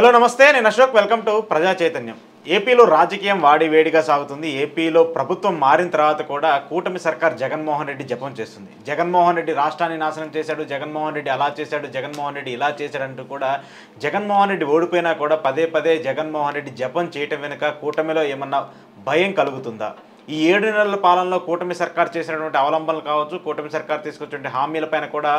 Hello నమస్తే, నేను Ashok. Welcome to ప్రజా చైతన్యం. ఏపీలో రాజకీయం వాడివేడిగా సాగుతుంది. ఏపీలో ప్రభుత్వం మారిన తర్వాత కూడా కూటమి సర్కార్ జగన్మోహన్ రెడ్డి జపం చేస్తుంది. జగన్మోహన్ రెడ్డి రాష్ట్రాన్ని నాశనం చేశాడు, జగన్మోహన్ రెడ్డి అలా చేశాడు, జగన్మోహన్ రెడ్డి ఇలా చేశాడంటూ కూడా జగన్మోహన్ రెడ్డి ఓడిపోయినా కూడా పదే పదే జగన్మోహన్ రెడ్డి జపం చేయటం వెనుక కూటమిలో ఏమన్నా భయం కలుగుతుందా? ఈ 7 నెలల పాలనలో కూటమి సర్కార్ చేసినటువంటి అవలంబనలు కావచ్చు, కూటమి సర్కార్ తీసుకొచ్చినటువంటి హామీలపైన కూడా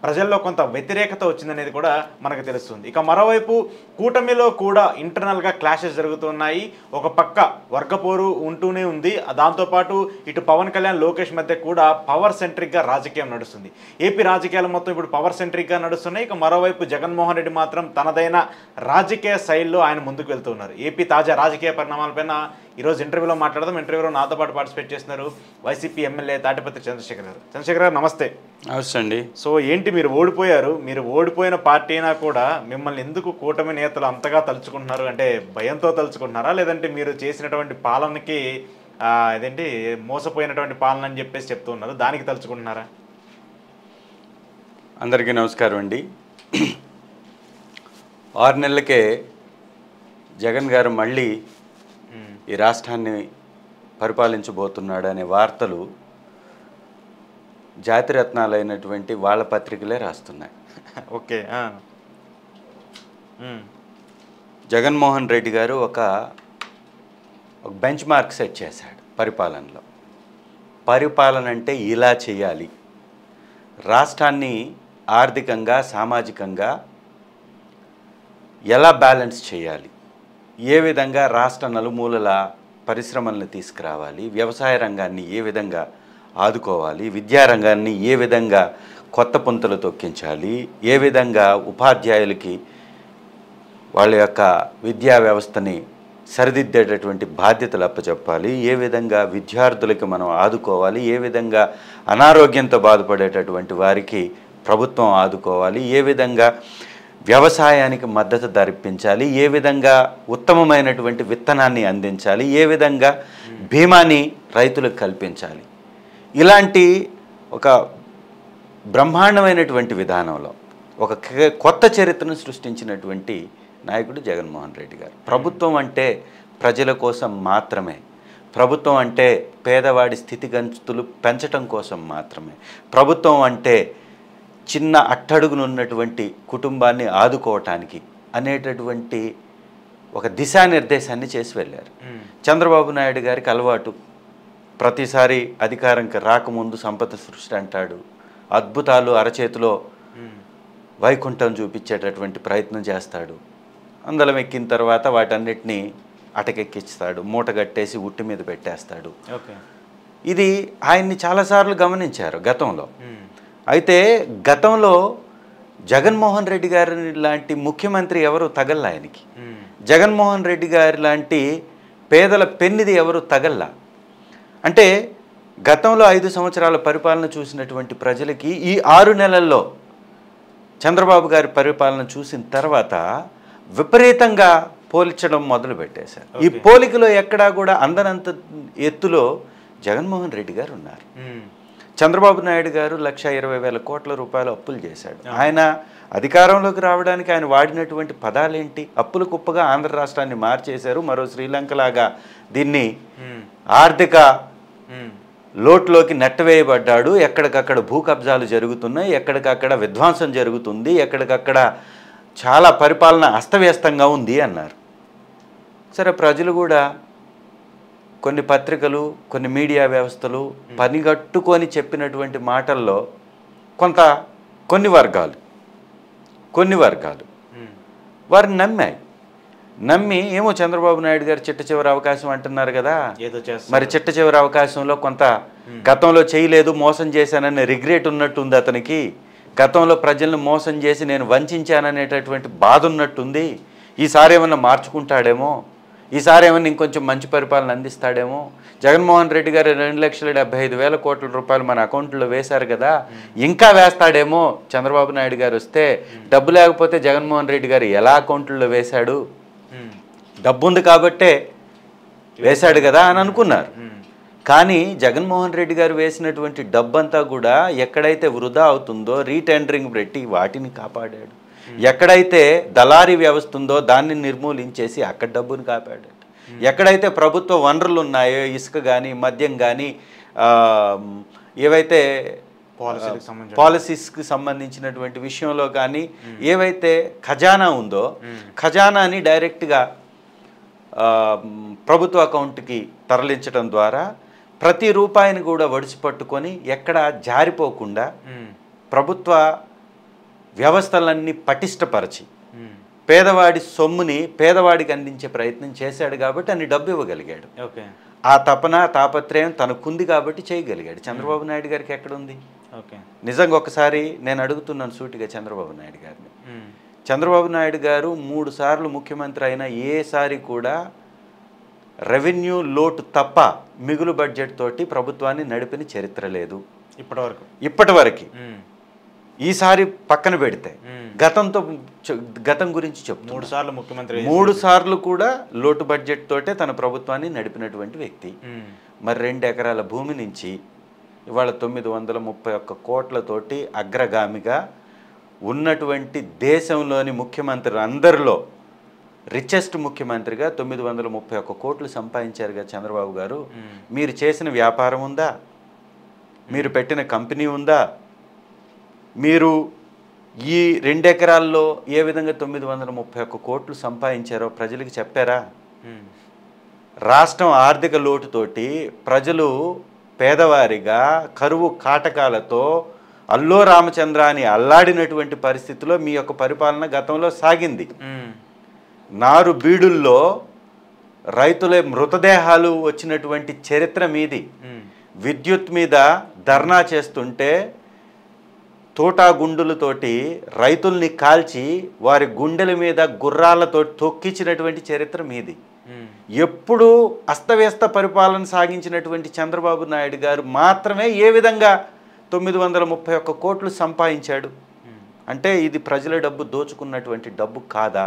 ప్రజల్లో కొంత వ్యతిరేకత వచ్చిందనేది కూడా మనకు తెలుస్తుంది. ఇక మరోవైపు కూటమిలో కూడా ఇంటర్నల్గా క్లాషెస్ జరుగుతున్నాయి. ఒక పక్క వర్గపోరు ఉంటూనే ఉంది. దాంతోపాటు ఇటు పవన్ కళ్యాణ్, లోకేష్ మధ్య కూడా పవర్ సెంట్రిక్గా రాజకీయం నడుస్తుంది. ఏపీ రాజకీయాలు మొత్తం ఇప్పుడు పవర్ సెంట్రిక్గా నడుస్తున్నాయి. ఇక మరోవైపు జగన్మోహన్ రెడ్డి మాత్రం తనదైన రాజకీయ శైలిలో ఆయన ముందుకు వెళ్తున్నారు. ఏపీ తాజా రాజకీయ పరిణామాలపైన ఈరోజు ఇంటర్వ్యూలో మాట్లాడదాం. ఇంటర్వ్యూలో నాతో పాటు పార్టిసిపేట్ చేస్తున్నారు వైసీపీ ఎమ్మెల్యే తాటిపత్రి చంద్రశేఖర్ గారు. చంద్రశేఖర్ గారు నమస్తే. నమస్తే అండి. సో ఏంటి, మీరు ఓడిపోయారు. మీరు ఓడిపోయిన పార్టీ అయినా కూడా మిమ్మల్ని ఎందుకు కూటమి నేతలు అంతగా తలుచుకుంటున్నారు? అంటే భయంతో తలుచుకుంటున్నారా, లేదంటే మీరు చేసినటువంటి పాలనకి ఇదేంటి మోసపోయినటువంటి పాలన అని చెప్పేసి చెప్తూ ఉన్నారు, దానికి తలుచుకుంటున్నారా? అందరికీ నమస్కారం అండి. 6 నెలలకే జగన్ గారు మళ్ళీ ఈ రాష్ట్రాన్ని పరిపాలించబోతున్నాడు అనే వార్తలు జాతిరత్నాలైనటువంటి వాళ్ళ పత్రికలే రాస్తున్నాయి. ఓకే. జగన్మోహన్ రెడ్డి గారు ఒక బెంచ్ మార్క్ సెట్ చేశాడు పరిపాలనలో. పరిపాలన అంటే ఇలా చేయాలి, రాష్ట్రాన్ని ఆర్థికంగా సామాజికంగా ఎలా బ్యాలెన్స్ చేయాలి, ఏ విధంగా రాష్ట్ర నలుమూలల పరిశ్రమలను తీసుకురావాలి, వ్యవసాయ రంగాన్ని ఏ విధంగా ఆదుకోవాలి, విద్యారంగాన్ని ఏ విధంగా కొత్త పుంతలు తొక్కించాలి, ఏ విధంగా ఉపాధ్యాయులకి వాళ్ళ యొక్క విద్యా వ్యవస్థని సరిదిద్దేటటువంటి బాధ్యతలు అప్పచెప్పాలి, ఏ విధంగా విద్యార్థులకి మనం ఆదుకోవాలి, ఏ విధంగా అనారోగ్యంతో బాధపడేటటువంటి వారికి ప్రభుత్వం ఆదుకోవాలి, ఏ విధంగా వ్యవసాయానికి మద్దతు ధరిపించాలి, ఏ విధంగా ఉత్తమమైనటువంటి విత్తనాన్ని అందించాలి, ఏ విధంగా బీమాని రైతులకు కల్పించాలి. ఇలాంటి ఒక బ్రహ్మాండమైనటువంటి విధానంలో ఒక కొత్త చరిత్రను సృష్టించినటువంటి నాయకుడు జగన్మోహన్ రెడ్డి గారు. ప్రభుత్వం అంటే ప్రజల కోసం మాత్రమే, ప్రభుత్వం అంటే పేదవాడి స్థితిగతులు పెంచటం కోసం మాత్రమే, ప్రభుత్వం అంటే చిన్న అట్టడుగునున్నటువంటి కుటుంబాన్ని ఆదుకోవటానికి అనేటటువంటి ఒక దిశానిర్దేశాన్ని చేసి వెళ్ళారు. చంద్రబాబు నాయుడు గారికి అలవాటు, ప్రతిసారి అధికారంకి రాకముందు సంపద సృష్టి అంటాడు, అద్భుతాలు అరచేతిలో వైకుంఠం చూపించేటటువంటి ప్రయత్నం చేస్తాడు, అందలం ఎక్కిన తర్వాత వాటన్నిటినీ అటకెక్కిస్తాడు, మూటగట్టేసి ఉట్టి మీద పెట్టేస్తాడు. ఇది ఆయన్ని చాలాసార్లు గమనించారు గతంలో. అయితే గతంలో జగన్మోహన్ రెడ్డి గారి లాంటి ముఖ్యమంత్రి ఎవరు తగల్లా ఆయనకి, జగన్మోహన్ రెడ్డి గారి లాంటి పేదల పెన్నిది ఎవరు తగల్లా. అంటే గతంలో 5 సంవత్సరాల పరిపాలన చూసినటువంటి ప్రజలకి ఈ 6 నెలల్లో చంద్రబాబు గారి పరిపాలన చూసిన తర్వాత విపరీతంగా పోల్చడం మొదలు పెట్టేశారు. ఈ పోలికలో ఎక్కడా కూడా అందనంత ఎత్తులో జగన్మోహన్ రెడ్డి గారు ఉన్నారు. చంద్రబాబు నాయుడు గారు 1,20,000 కోట్ల రూపాయలు అప్పులు చేశాడు. ఆయన అధికారంలోకి రావడానికి ఆయన వాడినటువంటి పదాలేంటి? అప్పుల కుప్పగా ఆంధ్ర రాష్ట్రాన్ని మార్చేశారు. మరో శ్రీలంకలాగా దీన్ని ఆర్థిక లోటులోకి నెట్టవేయబడ్డాడు. ఎక్కడికక్కడ భూ కబ్జాలు జరుగుతున్నాయి, ఎక్కడికక్కడ విధ్వంసం జరుగుతుంది, ఎక్కడికక్కడ చాలా పరిపాలన అస్తవ్యస్తంగా ఉంది అన్నారు. సరే, ప్రజలు కూడా, కొన్ని పత్రికలు, కొన్ని మీడియా వ్యవస్థలు పనిగట్టుకొని చెప్పినటువంటి మాటల్లో కొన్ని వర్గాలు వారిని నమ్మి ఏమో చంద్రబాబు నాయుడు గారు చిట్ట చివరి అవకాశం అంటున్నారు కదా, మరి చిట్ట చివరి అవకాశంలో కొంత గతంలో చేయలేదు, మోసం చేశాననే రిగ్రెట్ ఉన్నట్టుంది అతనికి, గతంలో ప్రజలను మోసం చేసి నేను వంచాననేటటువంటి బాధ ఉన్నట్టుంది, ఈసారి ఏమన్నా మార్చుకుంటాడేమో, ఈసారి ఏమన్నా ఇంకొంచెం మంచి పరిపాలన అందిస్తాడేమో, జగన్మోహన్ రెడ్డి గారు 2,75,000 కోట్ల రూపాయలు మన అకౌంట్లో వేశారు కదా, ఇంకా వేస్తాడేమో, చంద్రబాబు నాయుడు గారు వస్తే డబ్బు లేకపోతే జగన్మోహన్ రెడ్డి గారు ఎలా అకౌంట్లో వేశాడు, డబ్బు ఉంది కాబట్టే వేశాడు కదా అని అనుకున్నారు. కానీ జగన్మోహన్ రెడ్డి గారు వేసినటువంటి డబ్బంతా కూడా ఎక్కడైతే వృధా అవుతుందో రీటెండరింగ్ పెట్టి వాటిని కాపాడాడు. ఎక్కడైతే దళారీ వ్యవస్థ ఉందో దాన్ని నిర్మూలించేసి అక్కడ డబ్బును కాపాడాడు. ఎక్కడైతే ప్రభుత్వ వనరులు ఉన్నాయో ఇసుక కానీ మద్యం కానీ ఏవైతే పాలసీస్కి సంబంధించినటువంటి విషయంలో కానీ ఏవైతే ఖజానా ఉందో ఖజానాని డైరెక్ట్గా ప్రభుత్వ అకౌంట్కి తరలించడం ద్వారా ప్రతి రూపాయిని కూడా ఒడిసి పట్టుకొని ఎక్కడ జారిపోకుండా ప్రభుత్వ వ్యవస్థలన్నీ పటిష్టపరిచి పేదవాడి సొమ్ముని పేదవాడికి అందించే ప్రయత్నం చేశాడు కాబట్టి అన్ని డబ్బు ఇవ్వగలిగాడు. ఆ తపన తాపత్రయం తనకుంది కాబట్టి చేయగలిగాడు. చంద్రబాబు నాయుడు గారికి ఎక్కడుంది? నిజంగా ఒకసారి నేను అడుగుతున్నాను సూటిగా చంద్రబాబు నాయుడు గారిని. చంద్రబాబు నాయుడు గారు 3 సార్లు ముఖ్యమంత్రి అయినా ఏసారి కూడా రెవెన్యూ లోటు తప్ప మిగులు బడ్జెట్ తోటి ప్రభుత్వాన్ని నడిపిన చరిత్ర లేదు ఇప్పటివరకు. ఈసారి పక్కన పెడితే గతం గురించి చెప్తాను. 3 సార్లు ముఖ్యమంత్రి, 3 సార్లు కూడా లోటు బడ్జెట్ తోటే తన ప్రభుత్వాన్ని నడిపినటువంటి వ్యక్తి. మరి 2 ఎకరాల భూమి నుంచి ఇవాళ 931 కోట్లతోటి అగ్రగామిగా ఉన్నటువంటి దేశంలోని ముఖ్యమంత్రులు అందరిలో రిచెస్ట్ ముఖ్యమంత్రిగా 931 కోట్లు సంపాదించారుగా చంద్రబాబు గారు. మీరు చేసిన వ్యాపారం ఉందా? మీరు పెట్టిన కంపెనీ ఉందా? మీరు ఈ 2 ఎకరాల్లో ఏ విధంగా 931 కోట్లు సంపాదించారో ప్రజలకు చెప్పారా? రాష్ట్రం ఆర్థిక లోటుతోటి ప్రజలు పేదవారిగా కరువు కాటకాలతో అల్లో రామచంద్ర అని అల్లాడినటువంటి పరిస్థితిలో మీ యొక్క పరిపాలన గతంలో సాగింది. నారు బీడుల్లో రైతుల మృతదేహాలు వచ్చినటువంటి చరిత్ర మీది. విద్యుత్ మీద ధర్నా చేస్తుంటే తోటా గుండులతోటి రైతుల్ని కాల్చి వారి గుండెల మీద గుర్రాలతో తొక్కించినటువంటి చరిత్ర మీది. ఎప్పుడు అస్తవ్యస్త పరిపాలన సాగించినటువంటి చంద్రబాబు నాయుడు గారు మాత్రమే ఏ విధంగా 931 కోట్లు సంపాదించాడు అంటే ఇది ప్రజల డబ్బు దోచుకున్నటువంటి డబ్బు కాదా?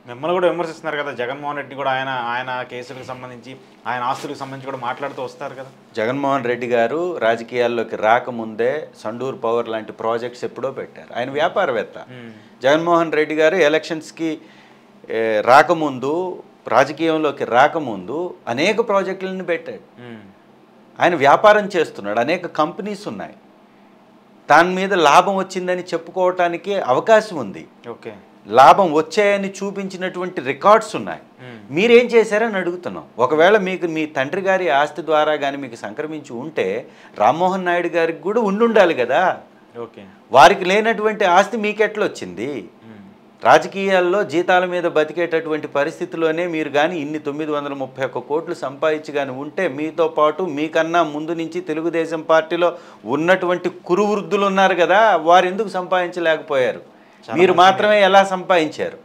మిమ్మల్ని కూడా విమర్శిస్తున్నారు కదా, జగన్మోహన్ రెడ్డి కూడా ఆయన కేసులకు సంబంధించి ఆయన ఆస్తులకు సంబంధించి కూడా మాట్లాడుతూ వస్తారు కదా. జగన్మోహన్ రెడ్డి గారు రాజకీయాల్లోకి రాకముందే సండూర్ పవర్ లాంటి ప్రాజెక్ట్స్ ఎప్పుడో పెట్టారు. ఆయన వ్యాపారవేత్త. జగన్మోహన్ రెడ్డి గారు ఎలక్షన్స్కి రాకముందు రాజకీయంలోకి రాకముందు అనేక ప్రాజెక్టులను పెట్టాడు. ఆయన వ్యాపారం చేస్తున్నాడు, అనేక కంపెనీస్ ఉన్నాయి. దాని మీద లాభం వచ్చిందని చెప్పుకోవటానికి అవకాశం ఉంది. లాభం వచ్చాయని చూపించినటువంటి రికార్డ్స్ ఉన్నాయి. మీరేం చేశారని అడుగుతున్నాం. ఒకవేళ మీకు మీ తండ్రి గారి ఆస్తి ద్వారా కానీ మీకు సంక్రమించి ఉంటే రామ్మోహన్ నాయుడు గారికి కూడా ఉండాలి కదా. వారికి లేనటువంటి ఆస్తి మీకెట్లొచ్చింది? రాజకీయాల్లో జీతాల మీద బతికేటటువంటి పరిస్థితిలోనే మీరు కానీ ఇన్ని 931 కోట్లు సంపాదించి కానీ ఉంటే మీతో పాటు మీకన్నా ముందు నుంచి తెలుగుదేశం పార్టీలో ఉన్నటువంటి కురువృద్ధులు ఉన్నారు కదా, వారు ఎందుకు సంపాదించలేకపోయారు? మీరు మాత్రమే ఎలా సంపాదించారు?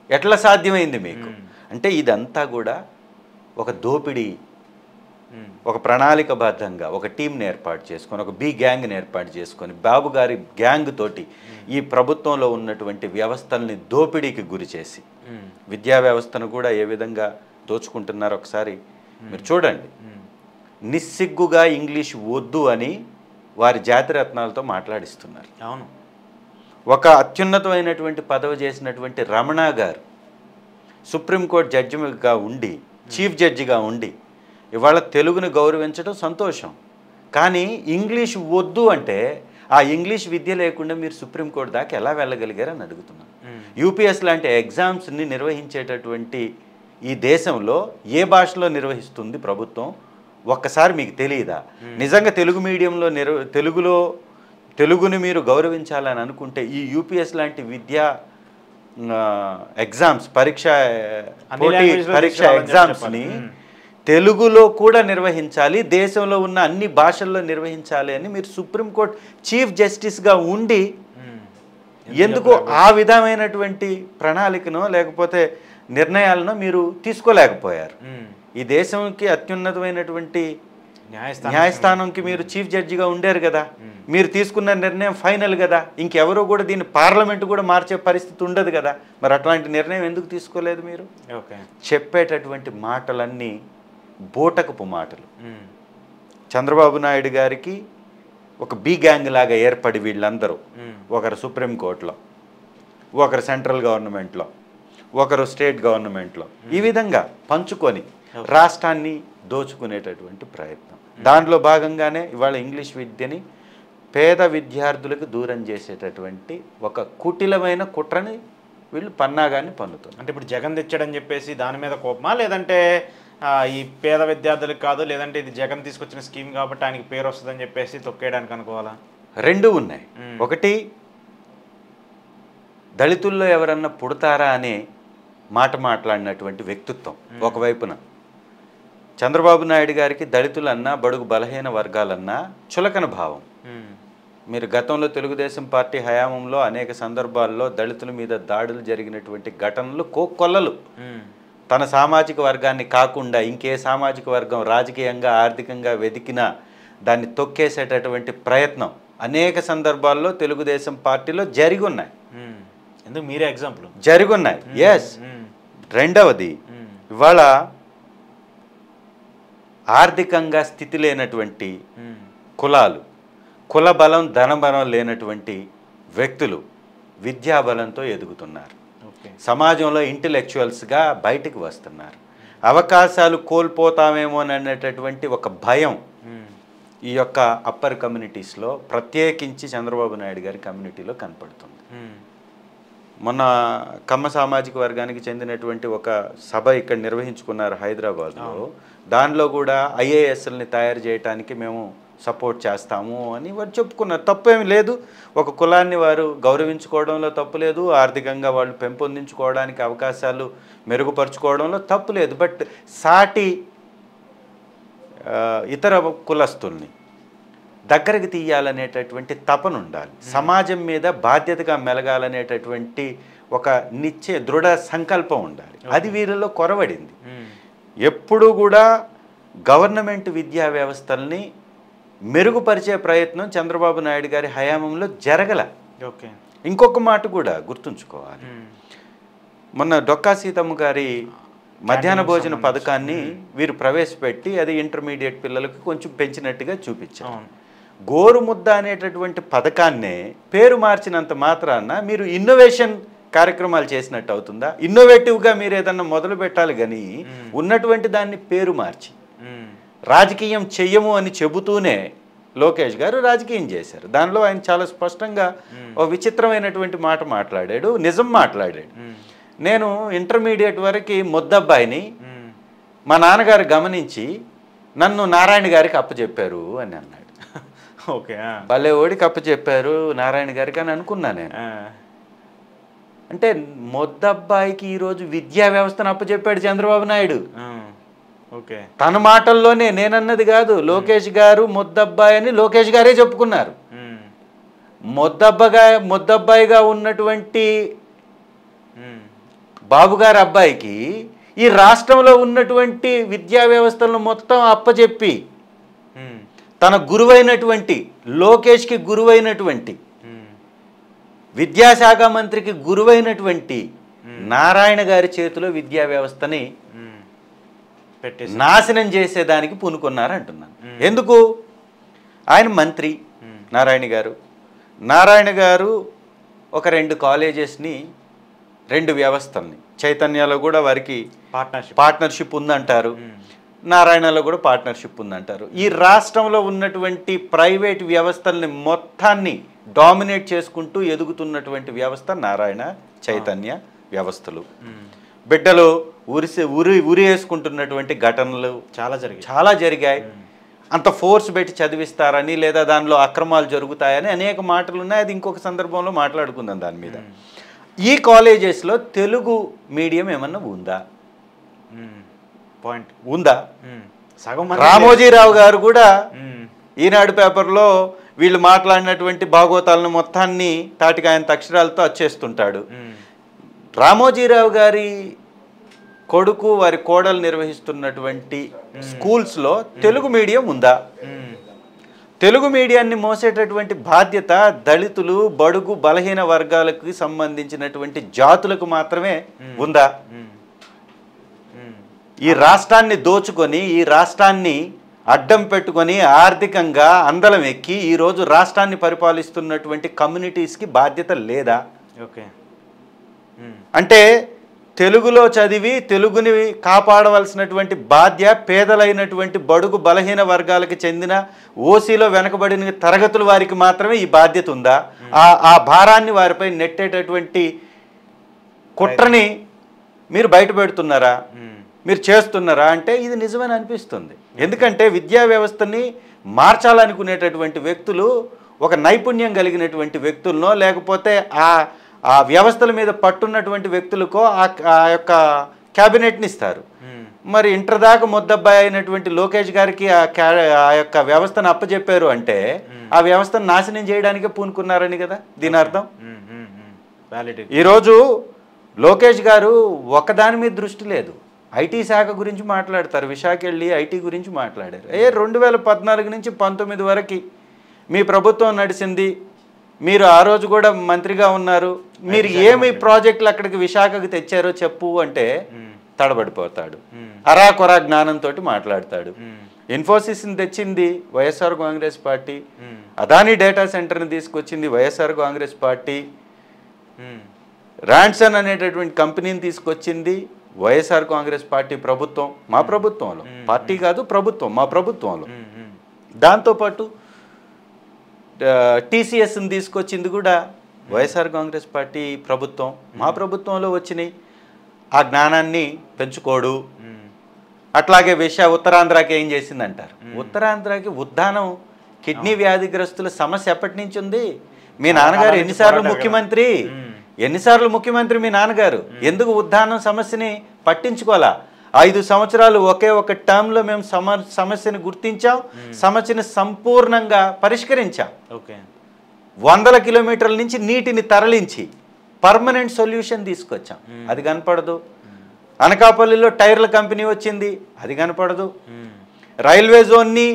ఎట్లా సాధ్యమైంది మీకు? అంటే ఇదంతా కూడా ఒక దోపిడీ, ఒక ప్రణాళికబద్ధంగా ఒక టీంని ఏర్పాటు చేసుకొని ఒక బి గ్యాంగ్ని ఏర్పాటు చేసుకొని బాబు గారి గ్యాంగ్ తోటి ఈ ప్రభుత్వంలో ఉన్నటువంటి వ్యవస్థల్ని దోపిడీకి గురి చేసి విద్యా వ్యవస్థను కూడా ఏ విధంగా దోచుకుంటున్నారో ఒకసారి మీరు చూడండి. నిస్సిగ్గుగా ఇంగ్లీష్ వద్దు అని వారి జాతిరత్నాలతో మాట్లాడిస్తున్నారు. అవును. ఒక అత్యున్నతమైనటువంటి పదవి చేసినటువంటి రమణ గారు సుప్రీంకోర్టు జడ్జిగా ఉండి చీఫ్ జడ్జిగా ఉండి ఇవాళ తెలుగుని గౌరవించడం సంతోషం. కానీ ఇంగ్లీష్ వద్దు అంటే ఆ ఇంగ్లీష్ విద్య లేకుండా మీరు సుప్రీంకోర్టు దాకా ఎలా వెళ్ళగలిగారని అడుగుతున్నాను. యూపీఎస్ లాంటి ఎగ్జామ్స్ని నిర్వహించేటటువంటి ఈ దేశంలో ఏ భాషలో నిర్వహిస్తుంది ప్రభుత్వం? ఒక్కసారి మీకు తెలియదా? నిజంగా తెలుగు మీడియంలో తెలుగుని మీరు గౌరవించాలని అనుకుంటే ఈ యూపీఎస్ లాంటి విద్యా ఎగ్జామ్స్ పరీక్ష ఎగ్జామ్స్ని తెలుగులో కూడా నిర్వహించాలి, దేశంలో ఉన్న అన్ని భాషల్లో నిర్వహించాలి అని మీరు సుప్రీంకోర్టు చీఫ్ జస్టిస్గా ఉండి ఎందుకు ఆ విధమైనటువంటి ప్రణాళికనో లేకపోతే నిర్ణయాలను మీరు తీసుకోలేకపోయారు? ఈ దేశంకి అత్యున్నతమైనటువంటి న్యాయస్థానంకి మీరు చీఫ్ జడ్జిగా ఉండారు కదా, మీరు తీసుకున్న నిర్ణయం ఫైనల్ కదా, ఇంకెవరో కూడా దీన్ని పార్లమెంట్ కూడా మార్చే పరిస్థితి ఉండదు కదా. మరి అట్లాంటి నిర్ణయం ఎందుకు తీసుకోలేదు మీరు? చెప్పేటటువంటి మాటలన్నీ బోటకపు మాటలు. చంద్రబాబు నాయుడు గారికి ఒక బి గ్యాంగ్ లాగా ఏర్పడి వీళ్ళందరూ ఒకరు సుప్రీంకోర్టులో ఒకరు సెంట్రల్ గవర్నమెంట్లో, ఒకరు స్టేట్ గవర్నమెంట్లో, ఈ విధంగా పంచుకొని రాష్ట్రాన్ని దోచుకునేటటువంటి ప్రయత్నం. దాంట్లో భాగంగానే ఇవాళ ఇంగ్లీష్ విద్యని పేద విద్యార్థులకు దూరం చేసేటటువంటి ఒక కుటిలమైన కుట్రని వీళ్ళు పన్నాగాన్ని పన్నుతారు. అంటే ఇప్పుడు జగన్ తెచ్చాడని చెప్పేసి దాని మీద కోపమా, లేదంటే ఈ పేద విద్యార్థులకు కాదు, లేదంటే ఇది జగన్ తీసుకొచ్చిన స్కీమ్ కాబట్టి ఆయనకి పేరు వస్తుందని చెప్పేసి తొక్కేయడానికి అనుకోవాలా? రెండూ ఉన్నాయి. ఒకటి, దళితుల్లో ఎవరన్నా పుడతారా అనే మాట మాట్లాడినటువంటి వ్యక్తిత్వం ఒకవైపున. చంద్రబాబు నాయుడు గారికి దళితులన్నా బడుగు బలహీన వర్గాలన్నా చులకన భావం. మీరు గతంలో తెలుగుదేశం పార్టీ హయాంలో అనేక సందర్భాల్లో దళితుల మీద దాడులు జరిగినటువంటి ఘటనలు కోకొల్లలు. తన సామాజిక వర్గాన్ని కాకుండా ఇంకే సామాజిక వర్గం రాజకీయంగా ఆర్థికంగా వెతికినా దాన్ని తొక్కేసేటటువంటి ప్రయత్నం అనేక సందర్భాల్లో తెలుగుదేశం పార్టీలో జరిగి ఉన్నాయి. ఎందుకు మీరే ఎగ్జాంపుల్? జరిగి ఉన్నాయి. ఎస్. రెండవది, ఇవాళ ఆర్థికంగా స్థితి లేనటువంటి కులాలు, కుల బలం ధనబలం లేనటువంటి వ్యక్తులు విద్యాబలంతో ఎదుగుతున్నారు. సమాజంలో ఇంటెలెక్చువల్స్గా బయటికి వస్తున్నారు. అవకాశాలు కోల్పోతామేమోననేటటువంటి ఒక భయం ఈ యొక్క అప్పర్ కమ్యూనిటీస్లో, ప్రత్యేకించి చంద్రబాబు నాయుడు గారి కమ్యూనిటీలో కనపడుతుంది. మొన్న కమ్మ సామాజిక వర్గానికి చెందినటువంటి ఒక సభ ఇక్కడ నిర్వహించుకున్నారు హైదరాబాద్లో. దానిలో కూడా ఐఏఎస్ఎల్ని తయారు చేయడానికి మేము సపోర్ట్ చేస్తాము అని వారు చెప్పుకున్నారు. తప్పేమి లేదు. ఒక కులాన్ని వారు గౌరవించుకోవడంలో తప్పు లేదు, ఆర్థికంగా వాళ్ళు పెంపొందించుకోవడానికి అవకాశాలు మెరుగుపరుచుకోవడంలో తప్పు లేదు. బట్ సాటి ఇతర కులస్తుల్ని దగ్గరికి తీయాలనేటటువంటి తపన ఉండాలి. సమాజం మీద బాధ్యతగా మెలగాలనేటటువంటి ఒక దృఢ సంకల్పం ఉండాలి. అది వీరిలో కొరవడింది. ఎప్పుడూ కూడా గవర్నమెంట్ విద్యా వ్యవస్థల్ని మెరుగుపరిచే ప్రయత్నం చంద్రబాబు నాయుడు గారి హయాంలో జరగల. ఇంకొక మాట కూడా గుర్తుంచుకోవాలి. మొన్న డొక్కా సీతమ్మ గారి మధ్యాహ్న భోజన పథకాన్ని వీరు ప్రవేశపెట్టి అది ఇంటర్మీడియట్ పిల్లలకు కొంచెం పెంచినట్టుగా చూపించారు. గోరుముద్ద అనేటటువంటి పథకాన్నే పేరు మార్చినంత మాత్రాన మీరు ఇన్నోవేషన్ కార్యక్రమాలు చేసినట్టు అవుతుందా? ఇన్నోవేటివ్గా మీరు ఏదన్నా మొదలు పెట్టాలి కానీ ఉన్నటువంటి దాన్ని పేరు మార్చి రాజకీయం చెయ్యము అని చెబుతూనే లోకేష్ గారు రాజకీయం చేశారు. దానిలో ఆయన చాలా స్పష్టంగా ఒక విచిత్రమైనటువంటి మాట మాట్లాడాడు, నిజం మాట్లాడాడు. నేను ఇంటర్మీడియట్ వరకు ముద్దబ్బాయిని మా నాన్నగారు గమనించి నన్ను నారాయణ గారికి అప్పచెప్పారు అని అన్నాడు. ఓకే, భలే ఓడికి అప్పచెప్పారు నారాయణ గారికి అని అనుకున్నా నేను. అంటే ముద్దబ్బాయికి ఈరోజు విద్యా వ్యవస్థను అప్పచెప్పాడు చంద్రబాబు నాయుడు. ఓకే, తన మాటల్లోనే, నేనన్నది కాదు. లోకేష్ గారు ముద్దబ్బాయి అని లోకేష్ గారే చెప్పుకున్నారు. ముద్దబ్బాయిగా ఉన్నటువంటి బాబుగారి అబ్బాయికి ఈ రాష్ట్రంలో ఉన్నటువంటి విద్యా వ్యవస్థలను మొత్తం అప్పచెప్పి తన గురువైనటువంటి లోకేష్కి గురువైనటువంటి విద్యాశాఖ మంత్రికి గురువైనటువంటి నారాయణ గారి చేతిలో విద్యా వ్యవస్థని నాశనం చేసేదానికి పూనుకున్నారు అంటున్నాను. ఎందుకు? ఆయన మంత్రి నారాయణ గారు ఒక 2 కాలేజెస్ని, 2 వ్యవస్థల్ని, చైతన్యలో కూడా వారికి పార్ట్నర్షిప్ ఉందంటారు, నారాయణలో కూడా పార్ట్నర్షిప్ ఉందంటారు. ఈ రాష్ట్రంలో ఉన్నటువంటి ప్రైవేట్ వ్యవస్థల్ని మొత్తాన్ని డామినేట్ చేసుకుంటూ ఎదుగుతున్నటువంటి వ్యవస్థ నారాయణ చైతన్య వ్యవస్థలు. బిడ్డలు ఉరి వేసుకుంటున్నటువంటి ఘటనలు చాలా జరిగాయి. అంత ఫోర్స్ పెట్టి చదివిస్తారని లేదా దానిలో అక్రమాలు జరుగుతాయని అనేక మాటలు ఉన్నాయి. అది ఇంకొక సందర్భంలో మాట్లాడుకుందాం దాని మీద. ఈ కాలేజెస్లో తెలుగు మీడియం ఏమన్నా ఉందా? పాయింట్ ఉందా? సగం రామోజీరావు గారు కూడా ఈనాడు పేపర్లో వీళ్ళు మాట్లాడినటువంటి భాగవతాలను మొత్తాన్ని తాటికాయంత అక్షరాలతో వచ్చేస్తుంటాడు. రామోజీరావు గారి కొడుకు వారి కోడలు నిర్వహిస్తున్నటువంటి స్కూల్స్లో తెలుగు మీడియం ఉందా? తెలుగు మీడియాన్ని మోసేటటువంటి బాధ్యత దళితులు, బడుగు బలహీన వర్గాలకు సంబంధించినటువంటి జాతులకు మాత్రమే ఉందా? ఈ రాష్ట్రాన్ని దోచుకొని, ఈ రాష్ట్రాన్ని అడ్డం పెట్టుకొని ఆర్థికంగా అందలం ఎక్కి ఈరోజు రాష్ట్రాన్ని పరిపాలిస్తున్నటువంటి కమ్యూనిటీస్కి బాధ్యత లేదా? ఓకే, అంటే తెలుగులో చదివి తెలుగుని కాపాడవలసినటువంటి బాధ్యత పేదలైనటువంటి బడుగు బలహీన వర్గాలకు చెందిన ఓసీలో వెనకబడిన తరగతుల వారికి మాత్రమే ఈ బాధ్యత ఉందా? ఆ భారాన్ని వారిపై నెట్టేటటువంటి కుట్రని మీరు బయట పెడుతున్నారా, మీరు చేస్తున్నారా అంటే ఇది నిజమని అనిపిస్తుంది. ఎందుకంటే విద్యా వ్యవస్థని మార్చాలనుకునేటటువంటి వ్యక్తులు ఒక నైపుణ్యం కలిగినటువంటి వ్యక్తులనో లేకపోతే ఆ వ్యవస్థల మీద పట్టున్నటువంటి వ్యక్తులకో ఆ యొక్క క్యాబినెట్ని ఇస్తారు. మరి ఇంటర్ దాకా ముద్దబ్బాయి అయినటువంటి లోకేష్ గారికి ఆ యొక్క వ్యవస్థను అప్పచెప్పారు అంటే ఆ వ్యవస్థను నాశనం చేయడానికే పూనుకున్నారని కదా దీని అర్థం. ఈరోజు లోకేష్ గారు ఒకదాని మీద దృష్టి లేదు, ఐటీ శాఖ గురించి మాట్లాడతారు. విశాఖ వెళ్ళి ఐటీ గురించి మాట్లాడారు. 2014 నుంచి 19 వరకు మీ ప్రభుత్వం నడిచింది, మీరు ఆ రోజు కూడా మంత్రిగా ఉన్నారు, మీరు ఏమి ప్రాజెక్టులు అక్కడికి విశాఖకు తెచ్చారో చెప్పు అంటే తడబడిపోతాడు. అరాకొరా జ్ఞానంతో మాట్లాడతాడు. ఇన్ఫోసిస్ని తెచ్చింది వైఎస్ఆర్ కాంగ్రెస్ పార్టీ, అదానీ డేటా సెంటర్ని తీసుకొచ్చింది వైఎస్ఆర్ కాంగ్రెస్ పార్టీ, రాన్సన్ అనేటటువంటి కంపెనీని తీసుకొచ్చింది వైఎస్ఆర్ కాంగ్రెస్ పార్టీ ప్రభుత్వం, మా ప్రభుత్వంలో, పార్టీ కాదు ప్రభుత్వం, మా ప్రభుత్వంలో. దాంతోపాటు టీసీఎస్ని తీసుకొచ్చింది కూడా వైఎస్ఆర్ కాంగ్రెస్ పార్టీ ప్రభుత్వం, మా ప్రభుత్వంలో వచ్చినాయి. ఆ జ్ఞానాన్ని పెంచుకోడు. అట్లాగే ఉత్తరాంధ్రకి ఏం చేసిందంటారు? ఉత్తరాంధ్రకి ఉద్దానం కిడ్నీ వ్యాధిగ్రస్తుల సమస్య ఎప్పటి నుంచి ఉంది? మీ నాన్నగారు ఎన్నిసార్లు ముఖ్యమంత్రి మీ నాన్నగారు ఎందుకు ఉద్దానం సమస్యని పట్టించుకోవాలా? 5 సంవత్సరాలు ఒకే ఒక టర్మ్లో మేము సమస్యని గుర్తించాం, సమస్యని సంపూర్ణంగా పరిష్కరించాం. 100 కిలోమీటర్ల నుంచి నీటిని తరలించి పర్మనెంట్ సొల్యూషన్ తీసుకొచ్చాం. అది కనపడదు. అనకాపల్లిలో టైర్ల కంపెనీ వచ్చింది, అది కనపడదు. రైల్వే జోన్ని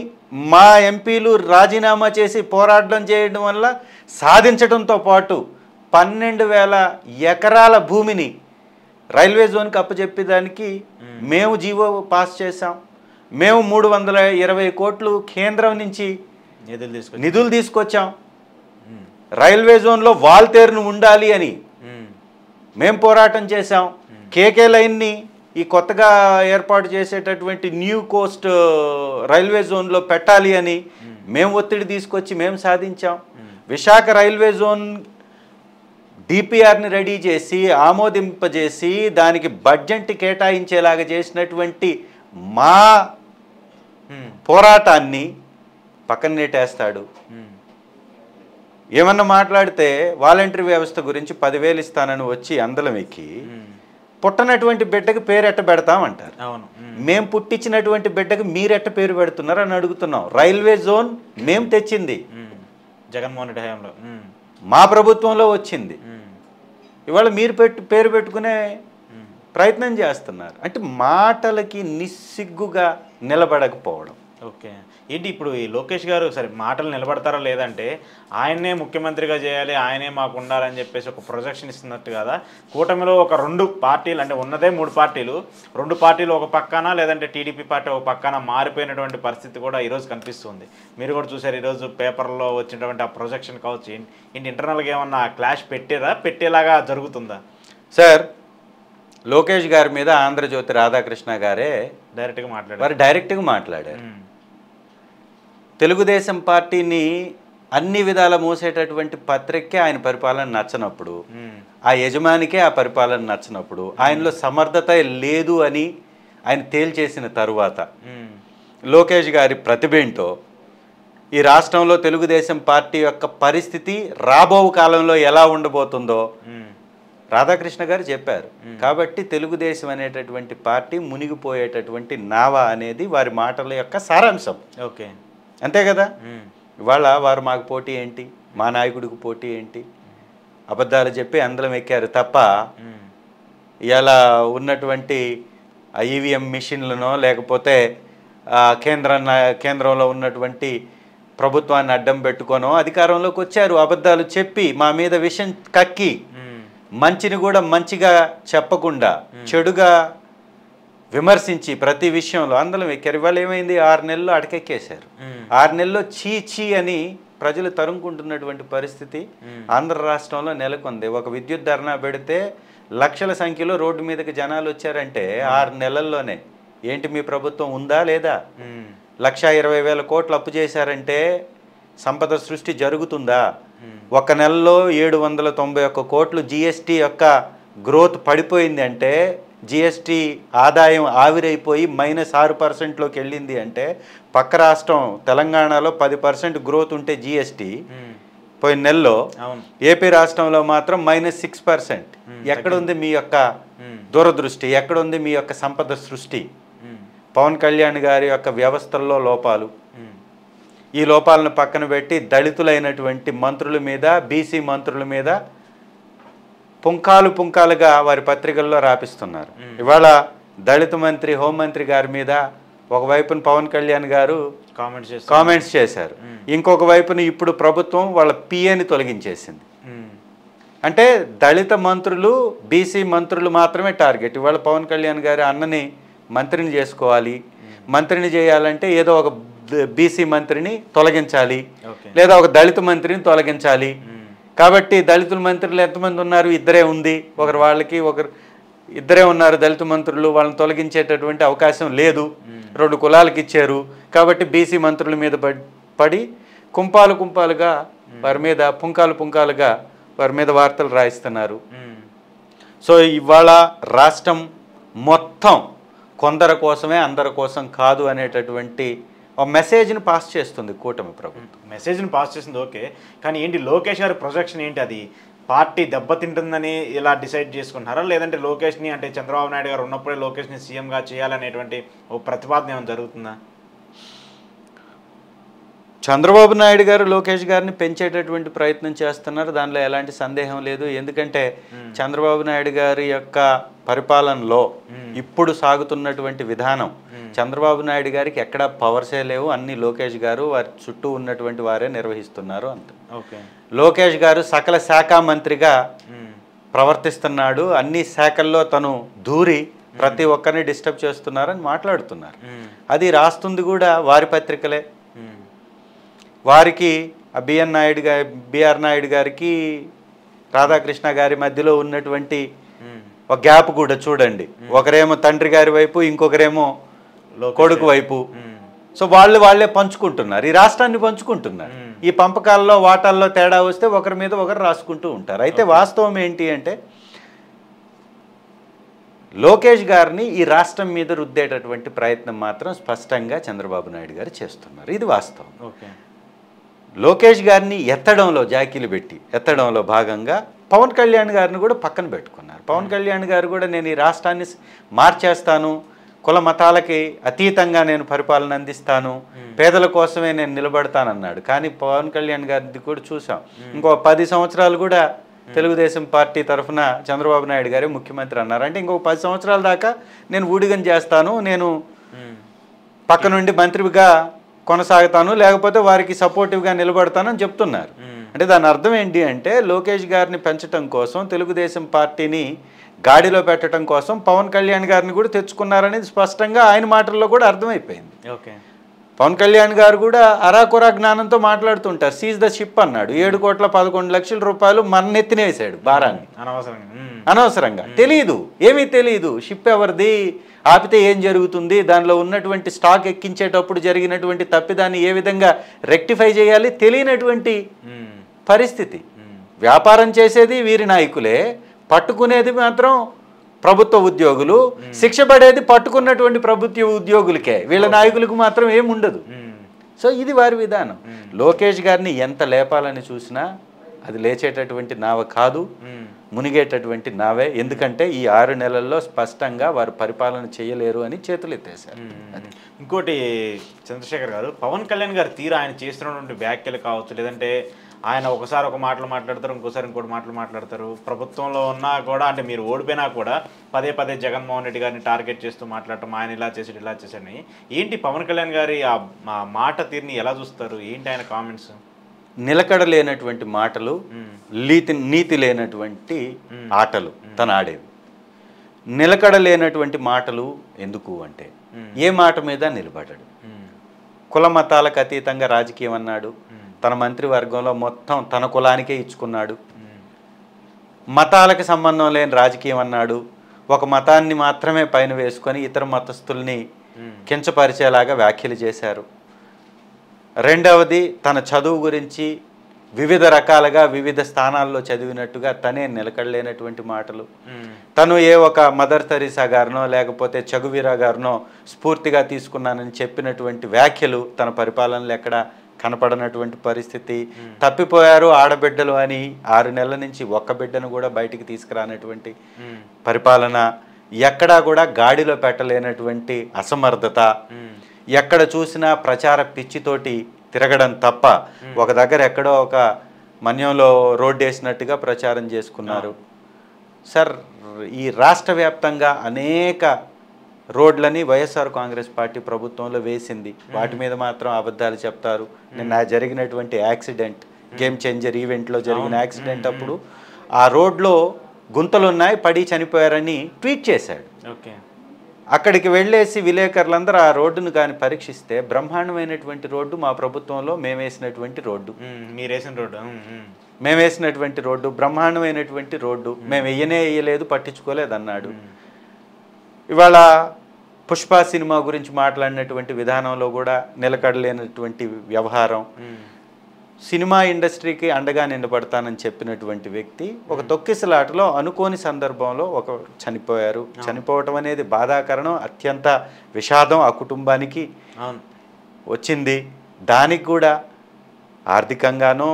మా ఎంపీలు రాజీనామా చేసి పోరాటం చేయడం వల్ల సాధించడంతో పాటు 12,000 ఎకరాల భూమిని రైల్వే జోన్కి అప్పచెప్పేదానికి మేము జీవో పాస్ చేశాం. మేము 320 కోట్లు కేంద్రం నుంచి నిధులు తీసుకొచ్చాం. రైల్వే జోన్లో వాల్తేరును ఉండాలి అని మేము పోరాటం చేశాం. కేకే లైన్ని ఈ కొత్తగా ఏర్పాటు చేసేటటువంటి న్యూ కోస్ట్ రైల్వే జోన్లో పెట్టాలి అని మేము ఒత్తిడి తీసుకొచ్చి మేము సాధించాం. విశాఖ రైల్వే జోన్ డిపిఆర్ని రెడీ చేసి ఆమోదింపజేసి దానికి బడ్జెట్ కేటాయించేలాగా చేసినటువంటి మా పోరాటాన్ని పక్కన నెట్టేస్తాడు. ఏమన్నా మాట్లాడితే వాలంటరీ వ్యవస్థ గురించి 10,000 ఇస్తానని వచ్చి అందలం ఎక్కి పుట్టనటువంటి బిడ్డకి పేరు ఎట్ట పెడతామంటారు. మేము పుట్టించినటువంటి బిడ్డకి మీరెట్ట పేరు పెడుతున్నారు అని అడుగుతున్నాం. రైల్వే జోన్ మేము తెచ్చింది, జగన్మోహన్ రెడ్డి హయాంలో మా ప్రభుత్వంలో వచ్చింది. ఇవాళ మీరు పేరు పెట్టుకునే ప్రయత్నం చేస్తున్నారు. అంటే మాటలకి నిస్సిగ్గుగా నిలబడకపోవడం. ఓకే, ఏంటి ఇప్పుడు ఈ లోకేష్ గారు సరే మాటలు నిలబడతారా లేదంటే ఆయన్నే ముఖ్యమంత్రిగా చేయాలి, ఆయనే మాకు ఉండాలని చెప్పేసి ఒక ప్రొజెక్షన్ ఇస్తున్నట్టు కదా. కూటమిలో ఒక 2 పార్టీలు, అంటే ఉన్నదే 3 పార్టీలు, 2 పార్టీలు ఒక పక్కన లేదంటే టీడీపీ పార్టీ ఒక పక్కన మారిపోయినటువంటి పరిస్థితి కూడా ఈరోజు కనిపిస్తుంది. మీరు కూడా చూసారు ఈరోజు పేపర్లో వచ్చినటువంటి ఆ ప్రొజెక్షన్ కావచ్చు. ఏంటి ఇంటర్నల్గా ఏమన్నా క్లాష్ పెట్టేలాగా జరుగుతుందా? సార్, లోకేష్ గారి మీద ఆంధ్రజ్యోతి రాధాకృష్ణ గారే డైరెక్ట్గా మాట్లాడారు. తెలుగుదేశం పార్టీని అన్ని విధాల మూసేటటువంటి పత్రికే ఆయన పరిపాలన నచ్చనప్పుడు, ఆ యజమానికే ఆ పరిపాలన నచ్చనప్పుడు, ఆయనలో సమర్థత లేదు అని ఆయన తేల్చేసిన తరువాత లోకేష్ గారి ప్రతిభ ఏంటో, ఈ రాష్ట్రంలో తెలుగుదేశం పార్టీ యొక్క పరిస్థితి రాబో కాలంలో ఎలా ఉండబోతుందో రాధాకృష్ణ గారు చెప్పారు. కాబట్టి తెలుగుదేశం అనేటటువంటి పార్టీ మునిగిపోయేటటువంటి నావ అనేది వారి మాటల యొక్క సారాంశం. ఓకే, అంతే కదా. ఇవాళ వారు మాకు పోటీ ఏంటి, మా నాయకుడికి పోటీ ఏంటి? అబద్ధాలు చెప్పి అందరం ఎక్కారు తప్ప ఇలా ఉన్నటువంటి ఈవీఎం మిషన్లనో లేకపోతే కేంద్రంలో ఉన్నటువంటి ప్రభుత్వాన్ని అడ్డం పెట్టుకోనో అధికారంలోకి వచ్చారు. అబద్ధాలు చెప్పి మా మీద విషం కక్కి మంచిని కూడా మంచిగా చెప్పకుండా చెడుగా విమర్శించి ప్రతి విషయంలో అందరం ఎక్కారు. ఇవాళ ఏమైంది? 6 నెలలు అటకెక్కేశారు. 6 నెలల్లో చీ అని ప్రజలు తరుముకుంటున్నటువంటి పరిస్థితి ఆంధ్ర రాష్ట్రంలో నెలకొంది. ఒక విద్యుత్ ధర్నా పెడితే లక్షల సంఖ్యలో రోడ్డు మీదకి జనాలు వచ్చారంటే 6 నెలల్లోనే ఏంటి మీ ప్రభుత్వం ఉందా లేదా? 1,20,000 కోట్లు అప్పు చేశారంటే సంపద సృష్టి జరుగుతుందా? ఒక నెలలో 791 కోట్లు జిఎస్టీ యొక్క గ్రోత్ పడిపోయింది అంటే, జిఎస్టీ ఆదాయం ఆవిరైపోయి -6%లోకి వెళ్ళింది అంటే, పక్క రాష్ట్రం తెలంగాణలో 10% గ్రోత్ ఉంటే జిఎస్టీ పోయిన నెలలో ఏపీ రాష్ట్రంలో మాత్రం -6%. ఎక్కడుంది మీ యొక్క దూరదృష్టి? ఎక్కడుంది మీ యొక్క సంపద సృష్టి? పవన్ కళ్యాణ్ గారి యొక్క వ్యవస్థల్లో లోపాలు, ఈ లోపాలను పక్కన పెట్టి దళితులైనటువంటి మంత్రుల మీద, బీసీ మంత్రుల మీద పుంకాలుగా వారి పత్రికల్లో రాపిస్తున్నారు. ఇవాళ దళిత మంత్రి, హోంమంత్రి గారి మీద ఒకవైపున పవన్ కళ్యాణ్ గారు కామెంట్స్ చేశారు, ఇంకొక వైపున ఇప్పుడు ప్రభుత్వం వాళ్ళ పిఏని తొలగించేసింది. అంటే దళిత మంత్రులు, బీసీ మంత్రులు మాత్రమే టార్గెట్. ఇవాళ పవన్ కళ్యాణ్ గారి అన్నని మంత్రిని చేసుకోవాలి, మంత్రిని చేయాలంటే ఏదో ఒక బీసీ మంత్రిని తొలగించాలి, లేదా ఒక దళిత మంత్రిని తొలగించాలి. కాబట్టి దళితుల మంత్రులు ఎంతమంది ఉన్నారు? ఇద్దరే ఉంది. ఒకరు ఇద్దరే ఉన్నారు దళిత మంత్రులు. వాళ్ళని తొలగించేటటువంటి అవకాశం లేదు. 2 కులాలకు ఇచ్చారు. కాబట్టి బీసీ మంత్రుల మీద పడి కుంపాలుగా వారి మీద పుంకాలుగా వారి మీద వార్తలు రాయిస్తున్నారు. సో ఇవాళ రాష్ట్రం మొత్తం కొందరి కోసమే, అందరి కోసం కాదు అనేటటువంటి ఒక మెసేజ్ని పాస్ చేస్తుంది కూటమి ప్రభుత్వం. మెసేజ్ని పాస్ చేసింది ఓకే, కానీ ఏంటి లోకేష్ గారి ప్రొజెక్షన్ ఏంటి? అది పార్టీ దెబ్బతింటుందని ఇలా డిసైడ్ చేసుకుంటున్నారా, లేదంటే లోకేష్ని, అంటే చంద్రబాబు నాయుడు గారు ఉన్నప్పుడే లోకేష్ని సీఎంగా చేయాలనేటువంటి ఒక ప్రతిపాదన ఏమైనా జరుగుతుందా? చంద్రబాబు నాయుడు గారు లోకేష్ గారిని పెంచేటటువంటి ప్రయత్నం చేస్తున్నారు, దానిలో ఎలాంటి సందేహం లేదు. ఎందుకంటే చంద్రబాబు నాయుడు గారి యొక్క పరిపాలనలో ఇప్పుడు సాగుతున్నటువంటి విధానం, చంద్రబాబు నాయుడు గారికి ఎక్కడా పవర్సే లేవు, అన్ని లోకేష్ గారు వారి చుట్టూ ఉన్నటువంటి వారే నిర్వహిస్తున్నారు అంత. లోకేష్ గారు సకల శాఖ మంత్రిగా ప్రవర్తిస్తున్నాడు, అన్ని శాఖల్లో తను దూరి ప్రతి ఒక్కరిని డిస్టర్బ్ చేస్తున్నారని మాట్లాడుతున్నారు. అది రాస్తుంది కూడా వారి పత్రికలే. వారికి బిఆర్ నాయుడు గారికి రాధాకృష్ణ గారి మధ్యలో ఉన్నటువంటి ఒక గ్యాప్ కూడా చూడండి. ఒకరేమో తండ్రి గారి వైపు, ఇంకొకరేమో కొడుకు వైపు. సో వాళ్ళే పంచుకుంటున్నారు, ఈ రాష్ట్రాన్ని పంచుకుంటున్నారు. ఈ పంపకాల్లో వాటాల్లో తేడా వస్తే ఒకరి మీద ఒకరు రాసుకుంటూ ఉంటారు. అయితే వాస్తవం ఏంటి అంటే, లోకేష్ గారిని ఈ రాష్ట్రం మీద రుద్దేటటువంటి ప్రయత్నం మాత్రం స్పష్టంగా చంద్రబాబు నాయుడు గారు చేస్తున్నారు. ఇది వాస్తవం. లోకేష్ గారిని జాకీలు పెట్టి ఎత్తడంలో భాగంగా పవన్ కళ్యాణ్ గారిని కూడా పక్కన పెట్టుకున్నారు. పవన్ కళ్యాణ్ గారు కూడా నేను ఈ రాష్ట్రాన్ని మార్చేస్తాను, కుల మతాలకి అతీతంగా నేను పరిపాలన అందిస్తాను, పేదల కోసమే నేను నిలబడతానన్నాడు. కానీ పవన్ కళ్యాణ్ గారిది కూడా చూసాం, ఇంకో 10 సంవత్సరాలు కూడా తెలుగుదేశం పార్టీ తరఫున చంద్రబాబు నాయుడు గారే ముఖ్యమంత్రి అన్నారు. అంటే ఇంకొక 10 సంవత్సరాల దాకా నేను ఊడిగం చేస్తాను, నేను పక్క నుండి మంత్రిగా కొనసాగుతాను, లేకపోతే వారికి సపోర్టివ్గా నిలబడతానని చెప్తున్నారు. అంటే దాని అర్థం ఏంటి అంటే, లోకేష్ గారిని పెంచడం కోసం, తెలుగుదేశం పార్టీని గాడిలో పెట్టడం కోసం పవన్ కళ్యాణ్ గారిని కూడా తెచ్చుకున్నారనేది స్పష్టంగా ఆయన మాటల్లో కూడా అర్థమైపోయింది. పవన్ కళ్యాణ్ గారు కూడా అరాకొరా జ్ఞానంతో మాట్లాడుతుంటారు. సీజ్ ద షిప్ అన్నాడు. 7,11,00,000 రూపాయలు మన ఎత్తినేసాడు భారాన్ని అనవసరంగా. తెలియదు, ఏమీ తెలియదు. షిప్ ఎవరిది, ఆపితే ఏం జరుగుతుంది, దానిలో ఉన్నటువంటి స్టాక్ ఎక్కించేటప్పుడు జరిగినటువంటి తప్పిదాన్ని ఏ విధంగా రెక్టిఫై చేయాలి తెలియనటువంటి పరిస్థితి. వ్యాపారం చేసేది వీరి నాయకులే, పట్టుకునేది మాత్రం ప్రభుత్వ ఉద్యోగులు, శిక్ష పడేది పట్టుకున్నటువంటి ప్రభుత్వ ఉద్యోగులకే, వీళ్ళ నాయకులకు మాత్రం ఏముండదు. సో ఇది వారి విధానం. లోకేష్ గారిని ఎంత లేపాలని చూసినా అది లేచేటటువంటి నావ కాదు, మునిగేటటువంటి నావే. ఎందుకంటే ఈ 6 నెలల్లో స్పష్టంగా వారు పరిపాలన చేయలేరు అని చేతులు ఎత్తేశారు. ఇంకోటి చంద్రశేఖర్ గారు, పవన్ కళ్యాణ్ గారు తీరు ఆయన చేస్తున్నటువంటి వ్యాఖ్యలు కావచ్చు, లేదంటే ఆయన ఒకసారి ఒక మాటలు మాట్లాడతారు, ఇంకోసారి ఇంకోటి మాటలు మాట్లాడతారు. ప్రభుత్వంలో ఉన్నా కూడా, అంటే మీరు ఓడిపోయినా కూడా పదే జగన్మోహన్ రెడ్డి గారిని టార్గెట్ చేస్తూ మాట్లాడటం, ఆయన ఇలా చేసాడు ఇలా చేశాడని. ఏంటి పవన్ కళ్యాణ్ గారి ఆ మాట తీరుని ఎలా చూస్తారు? ఏంటి ఆయన కామెంట్స్? నిలకడ లేనటువంటి మాటలు, నీతి లేనటువంటి ఆటలు తను ఆడేవి. నిలకడ లేనటువంటి మాటలు ఎందుకు అంటే, ఏ మాట మీద నిలబడ్డాడు. కుల మతాలకు అతీతంగా రాజకీయం అన్నాడు. తన మంత్రివర్గంలో మొత్తం తన కులానికే ఇచ్చుకున్నాడు. మతాలకు సంబంధం లేని రాజకీయం అన్నాడు. ఒక మతాన్ని మాత్రమే పైన వేసుకొని ఇతర మతస్థుల్ని కించపరిచేలాగా వ్యాఖ్యలు చేశారు. రెండవది, తన చదువు గురించి వివిధ రకాలుగా వివిధ స్థానాల్లో చదివినట్టుగా తనే నిలకడలేనటువంటి మాటలు. తను ఒక మదర్ తెరీసా గారినో లేకపోతే చగువీరా గారినో స్ఫూర్తిగా తీసుకున్నానని చెప్పినటువంటి వ్యాఖ్యలు తన పరిపాలనలో ఎక్కడ కనపడనటువంటి పరిస్థితి. తప్పిపోయారు ఆడబిడ్డలు అని 6 నెలల నుంచి ఒక్క బిడ్డను కూడా బయటికి తీసుకురానటువంటి పరిపాలన, ఎక్కడా కూడా గాడిలో పెట్టలేనటువంటి అసమర్థత, ఎక్కడ చూసినా ప్రచార పిచ్చితోటి తిరగడం తప్ప ఒక దగ్గర ఎక్కడో ఒక మన్యంలో రోడ్డు వేసినట్టుగా ప్రచారం చేసుకున్నారు. సార్, ఈ రాష్ట్ర వ్యాప్తంగా అనేక రోడ్లని వైఎస్ఆర్ కాంగ్రెస్ పార్టీ ప్రభుత్వంలో వేసింది. వాటి మీద మాత్రం అబద్ధాలు చెప్తారు. నిన్న జరిగినటువంటి యాక్సిడెంట్, గేమ్ చేంజర్ ఈవెంట్లో జరిగిన యాక్సిడెంట్ అప్పుడు ఆ రోడ్లో గుంతలున్నాయి, పడి చనిపోయారని ట్వీట్ చేశాడు. అక్కడికి వెళ్ళేసి విలేకరులందరూ ఆ రోడ్డును కానీ పరీక్షిస్తే బ్రహ్మాండమైనటువంటి రోడ్డు, మా ప్రభుత్వంలో మేము వేసినటువంటి రోడ్డు, మేము వేసినటువంటి రోడ్డు, బ్రహ్మాండమైనటువంటి రోడ్డు, మేము వేయలేదు, పట్టించుకోలేదు అన్నాడు. ఇవాళ పుష్ప సినిమా గురించి మాట్లాడినటువంటి విధానంలో కూడా నిలకడలేనటువంటి వ్యవహారం. సినిమా ఇండస్ట్రీకి అండగా నిలబడతానని చెప్పినటువంటి వ్యక్తి ఒక తొక్కిసలాటలో అనుకోని సందర్భంలో చనిపోయారు. చనిపోవటం అనేది బాధాకరణం, అత్యంత విషాదం ఆ కుటుంబానికి వచ్చింది. దానికి కూడా ఆర్థికంగానో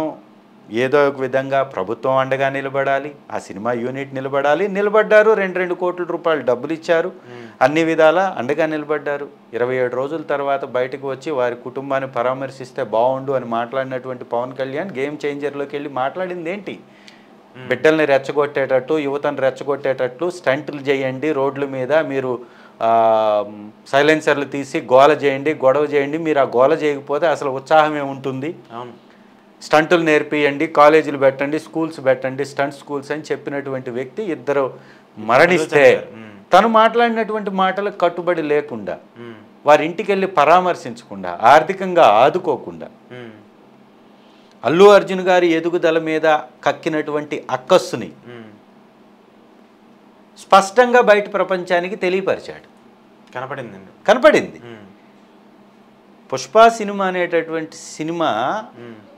ఏదో ఒక విధంగా ప్రభుత్వం అండగా నిలబడాలి, ఆ సినిమా యూనిట్ నిలబడ్డారు. 2 కోట్ల రూపాయలు డబ్బులు ఇచ్చారు, అన్ని విధాల అండగా నిలబడ్డారు. 27 రోజుల తర్వాత బయటకు వచ్చి వారి కుటుంబాన్ని పరామర్శిస్తే బాగుండు అని మాట్లాడినటువంటి పవన్ కళ్యాణ్ గేమ్ చేంజర్లోకి వెళ్ళి మాట్లాడింది ఏంటి? బిడ్డల్ని రెచ్చగొట్టేటట్టు, యువతను రెచ్చగొట్టేటట్టు స్టంట్లు చేయండి, రోడ్ల మీద మీరు సైలెన్సర్లు తీసి గోల చేయండి, గొడవ చేయండి, మీరు ఆ గోల చేయకపోతే అసలు ఉత్సాహం ఏముంటుంది, స్టంటులు నేర్పియండి, కాలేజీలు పెట్టండి, స్కూల్స్ పెట్టండి, స్టంట్ స్కూల్స్ అని చెప్పినటువంటి వ్యక్తి ఇద్దరు మరణిస్తే తను మాట్లాడినటువంటి మాటలకు కట్టుబడి లేకుండా, వారి ఇంటికి వెళ్ళి పరామర్శించకుండా, ఆర్థికంగా ఆదుకోకుండా, అల్లు అర్జున్ గారి ఎదుగుదల మీద కక్కినటువంటి అక్కస్సుని స్పష్టంగా బయట ప్రపంచానికి తెలియపరిచాడు. కనపడింది. పుష్ప సినిమా అనేటటువంటి సినిమా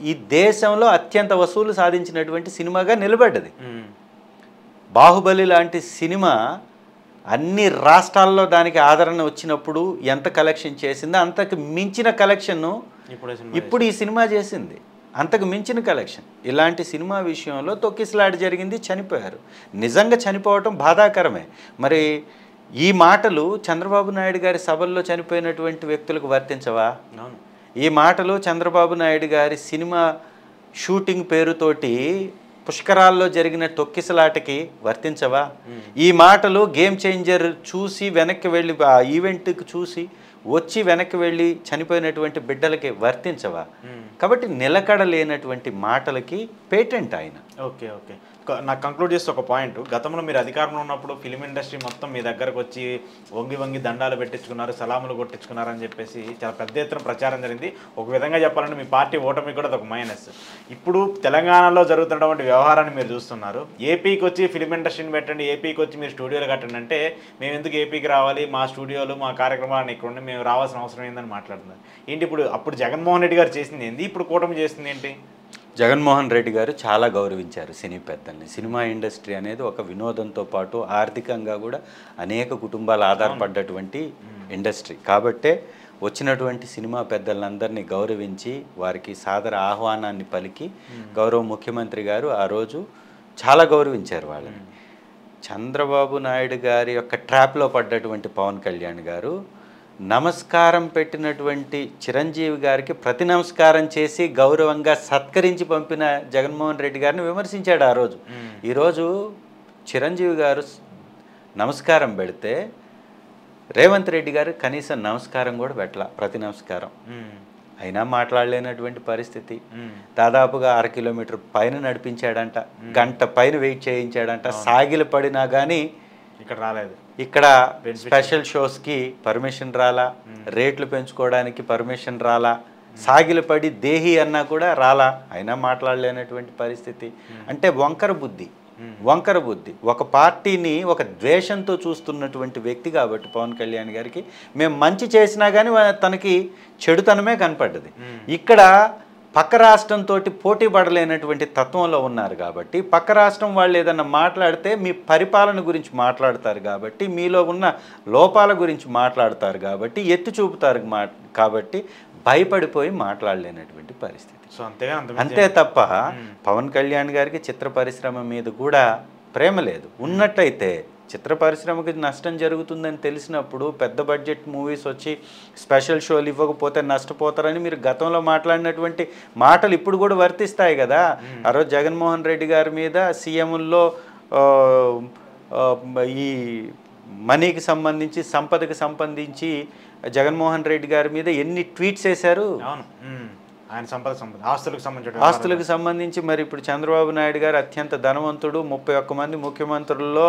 ఈ దేశంలో అత్యంత వసూలు సాధించినటువంటి సినిమాగా నిలబడ్డది. బాహుబలి లాంటి సినిమా అన్ని రాష్ట్రాల్లో దానికి ఆదరణ వచ్చినప్పుడు ఎంత కలెక్షన్ చేసిందో అంతకు మించిన కలెక్షన్ ఇప్పుడు ఈ సినిమా చేసింది. అంతకు మించిన కలెక్షన్. ఇలాంటి సినిమా విషయంలో తొక్కిసలాట జరిగింది, చనిపోయారు. నిజంగా చనిపోవటం బాధాకరమే. మరి ఈ మాటలు చంద్రబాబు నాయుడు గారి సభల్లో చనిపోయినటువంటి వ్యక్తులకు వర్తించవా? ఈ మాటలు చంద్రబాబు నాయుడు గారి సినిమా షూటింగ్ పేరుతోటి పుష్కరాల్లో జరిగిన తొక్కిసలాటకి వర్తించవా? ఈ మాటలు గేమ్ చేంజర్ చూసి వెనక్కి వెళ్ళి ఆ ఈవెంట్కి చూసి వచ్చి వెనక్కి వెళ్ళి చనిపోయినటువంటి బిడ్డలకి వర్తించవా? కాబట్టి నిలకడలేనటువంటి మాటలకి పేటెంట్ ఆయన. ఓకే. నాకు కంక్లూడ్ చేస్తే ఒక పాయింట్, గతంలో మీరు అధికారంలో ఉన్నప్పుడు ఫిలిం ఇండస్ట్రీ మొత్తం మీ దగ్గరకు వచ్చి వంగి దండాలు పెట్టించుకున్నారు, సలాములు కొట్టించుకున్నారు అని చెప్పేసి చాలా పెద్ద ఎత్తున ప్రచారం జరిగింది. ఒక విధంగా చెప్పాలంటే మీ పార్టీ ఓటమి కూడా ఒక మైనస్. ఇప్పుడు తెలంగాణలో జరుగుతున్నటువంటి వ్యవహారాన్ని మీరు చూస్తున్నారు. ఏపీకి వచ్చి ఫిలిం ఇండస్ట్రీని పెట్టండి, ఏపీకి వచ్చి మీరు స్టూడియోలు కట్టండి అంటే మేము ఎందుకు ఏపీకి రావాలి, మా స్టూడియోలు మా కార్యక్రమాలను ఇక్కడ ఉండి మేము రావాల్సిన అవసరం ఏందని మాట్లాడుతున్నారు ఏంటి? అప్పుడు జగన్మోహన్ రెడ్డి గారు చేసింది ఏంటి, ఇప్పుడు కూటమి చేస్తుంది ఏంటి? జగన్మోహన్ రెడ్డి గారు చాలా గౌరవించారు సినీ పెద్దల్ని. సినిమా ఇండస్ట్రీ అనేది ఒక వినోదంతో పాటు ఆర్థికంగా కూడా అనేక కుటుంబాలు ఆధారపడ్డటువంటి ఇండస్ట్రీ. కాబట్టే వచ్చినటువంటి సినిమా పెద్దలందరినీ గౌరవించి వారికి సాదర ఆహ్వానాన్ని పలికి గౌరవ ముఖ్యమంత్రి గారు ఆ రోజు చాలా గౌరవించారు వాళ్ళని. చంద్రబాబు నాయుడు గారి యొక్క ట్రాప్లో పడ్డటువంటి పవన్ కళ్యాణ్ గారు నమస్కారం పెట్టినటువంటి చిరంజీవి గారికి ప్రతి నమస్కారం చేసి గౌరవంగా సత్కరించి పంపిన జగన్మోహన్ రెడ్డి గారిని విమర్శించాడు ఆ రోజు. ఈరోజు చిరంజీవి గారు నమస్కారం పెడితే రేవంత్ రెడ్డి గారు కనీసం నమస్కారం కూడా పెట్టలా, ప్రతి నమస్కారం అయినా మాట్లాడలేనటువంటి పరిస్థితి. దాదాపుగా 1/2 కిలోమీటర్ పైన నడిపించాడంట, గంట పైన వెయిట్ చేయించాడంట. సాగిలు పడినా కానీ ఇక్కడ రాలేదు. ఇక్కడ స్పెషల్ షోస్కి పర్మిషన్ రాలా, రేట్లు పెంచుకోవడానికి పర్మిషన్ రాలా, సాగిలపడి దేహి అన్నా కూడా రాలా, అయినా మాట్లాడలేనటువంటి పరిస్థితి. అంటే వంకర బుద్ధి. వంకర బుద్ధి. ఒక పార్టీని ఒక ద్వేషంతో చూస్తున్నటువంటి వ్యక్తి కాబట్టి పవన్ కళ్యాణ్ గారికి మేము మంచి చేసినా కానీ తనకి చెడుతనమే కనపడ్డది. ఇక్కడ పక్క రాష్ట్రంతో పోటీ పడలేనటువంటి తత్వంలో ఉన్నారు కాబట్టి పక్క రాష్ట్రం వాళ్ళు ఏదన్నా మాట్లాడితే మీ పరిపాలన గురించి మాట్లాడతారు కాబట్టి మీలో ఉన్న లోపాల గురించి మాట్లాడతారు కాబట్టి ఎత్తి చూపుతారు కాబట్టి భయపడిపోయి మాట్లాడలేనటువంటి పరిస్థితి. సో అంతేగా అంతే తప్ప పవన్ కళ్యాణ్ గారికి చిత్ర పరిశ్రమ మీద కూడా ప్రేమ లేదు. ఉన్నట్టయితే చిత్ర పరిశ్రమకి నష్టం జరుగుతుందని తెలిసినప్పుడు పెద్ద బడ్జెట్ మూవీస్ వచ్చి స్పెషల్ షోలు ఇవ్వకపోతే నష్టపోతారని మీరు గతంలో మాట్లాడినటువంటి మాటలు ఇప్పుడు కూడా వర్తిస్తాయి కదా. ఆ రోజు జగన్మోహన్ రెడ్డి గారి మీద సీఎంల్లో ఈ మనీకి సంబంధించి సంపదకి సంబంధించి జగన్మోహన్ రెడ్డి గారి మీద ఎన్ని ట్వీట్స్ వేశారు. ఆయన ఆస్తులకు సంబంధించి మరి ఇప్పుడు చంద్రబాబు నాయుడు గారు అత్యంత ధనవంతుడు. 31 మంది ముఖ్యమంత్రుల్లో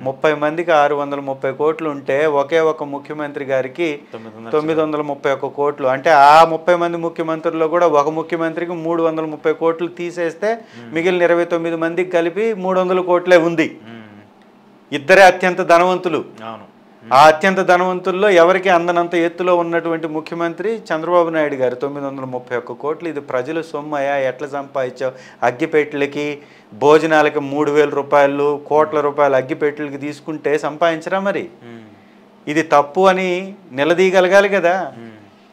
30 మందికి 630 కోట్లు ఉంటే ఒకే ఒక ముఖ్యమంత్రి గారికి 931 కోట్లు. అంటే ఆ 30 మంది ముఖ్యమంత్రుల్లో కూడా ఒక ముఖ్యమంత్రికి 330 కోట్లు తీసేస్తే మిగిలిన 29 మందికి కలిపి 300 కోట్లే ఉంది. ఇద్దరే అత్యంత ధనవంతులు. ఆ అత్యంత ధనవంతుల్లో ఎవరికి అందనంత ఎత్తులో ఉన్నటువంటి ముఖ్యమంత్రి చంద్రబాబు నాయుడు గారు 931 కోట్లు. ఇది ప్రజల సొమ్మయా, ఎట్లా సంపాదించావు? అగ్గిపెట్టెలకి భోజనాలకి 3,000 రూపాయలు, కోట్ల రూపాయలు అగ్గిపెట్టెలకి తీసుకుంటే సంపాదించరా? మరి ఇది తప్పు అని నిలదీయగలగాలి కదా.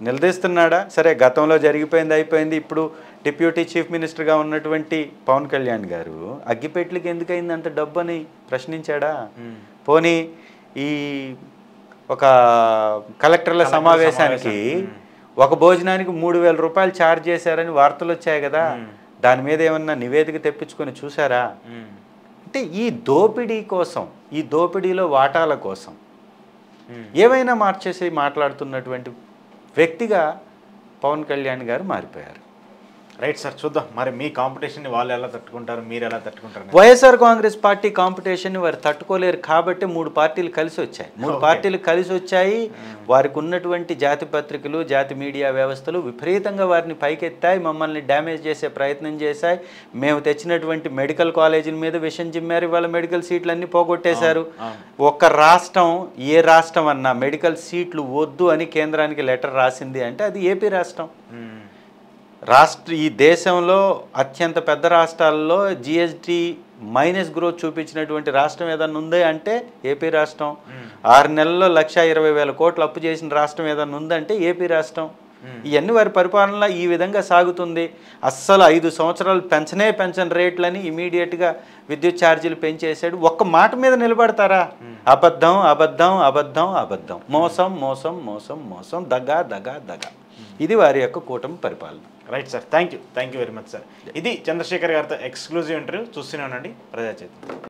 నిలదీస్తున్నాడా? సరే, గతంలో జరిగిపోయింది అయిపోయింది. ఇప్పుడు డిప్యూటీ చీఫ్ మినిస్టర్గా ఉన్నటువంటి పవన్ కళ్యాణ్ గారు అగ్గిపెట్టెలకి ఎందుకైంది అంత డబ్బు అని ప్రశ్నించాడా? పోనీ ఈ ఒక కలెక్టర్ల సమావేశానికి ఒక భోజనానికి 3,000 రూపాయలు ఛార్జ్ చేశారని వార్తలు వచ్చాయి కదా. దాని మీద ఏమన్నా నివేదిక తెప్పించుకొని చూసారా? అంటే ఈ దోపిడీ కోసం, ఈ దోపిడీలో వాటాల కోసం ఏమైనా మార్చేసి మాట్లాడుతున్నటువంటి వ్యక్తిగా పవన్ కళ్యాణ్ గారు మారిపోయారు. రైట్ సార్, చూద్దాం మరి మీ కాంపిటీషన్ని వాళ్ళు ఎలా తట్టుకుంటారు, మీరు ఎలా తట్టుకుంటారు? వైఎస్ఆర్ కాంగ్రెస్ పార్టీ కాంపిటీషన్ని వారు తట్టుకోలేరు కాబట్టి 3 పార్టీలు కలిసి వచ్చాయి. 3 పార్టీలు కలిసి వచ్చాయి. వారికి ఉన్నటువంటి జాతి పత్రికలు, జాతి మీడియా వ్యవస్థలు విపరీతంగా వారిని పైకెత్తాయి, మమ్మల్ని డ్యామేజ్ చేసే ప్రయత్నం చేశాయి. మేము తెచ్చినటువంటి మెడికల్ కాలేజీల మీద విషం జిమ్మారు. వాళ్ళ మెడికల్ సీట్లన్నీ పోగొట్టేశారు. ఒక రాష్ట్రం, ఏ రాష్ట్రం అన్నా మెడికల్ సీట్లు వద్దు అని కేంద్రానికి లెటర్ రాసింది అంటే అది ఏపీ రాష్ట్రం. ఈ దేశంలో అత్యంత పెద్ద రాష్ట్రాల్లో జిఎస్టి మైనస్ గ్రోత్ చూపించినటువంటి రాష్ట్రం ఏదన్నా ఉంది అంటే ఏపీ రాష్ట్రం. 6 నెలల్లో 1,20,000 కోట్లు అప్పు చేసిన రాష్ట్రం ఏదన్నా ఉందంటే ఏపీ రాష్ట్రం. ఇవన్నీ వారి పరిపాలన ఈ విధంగా సాగుతుంది. అస్సలు 5 సంవత్సరాలు పెంచని రేట్లని ఇమీడియట్గా విద్యుత్ ఛార్జీలు పెంచేసాడు. ఒక్క మాట మీద నిలబడతారా? అబద్ధం అబద్ధం అబద్ధం అబద్ధం, మోసం మోసం మోసం మోసం, దగా దగా దగా. ఇది వారి యొక్క కూటమి పరిపాలన. Right sir, thank you very much sir. ఇది చంద్రశేఖర్ గారితో ఎక్స్క్లూజివ్ ఇంటర్వ్యూ. చూస్తూనే ఉండండి ప్రజా చైతన్యం.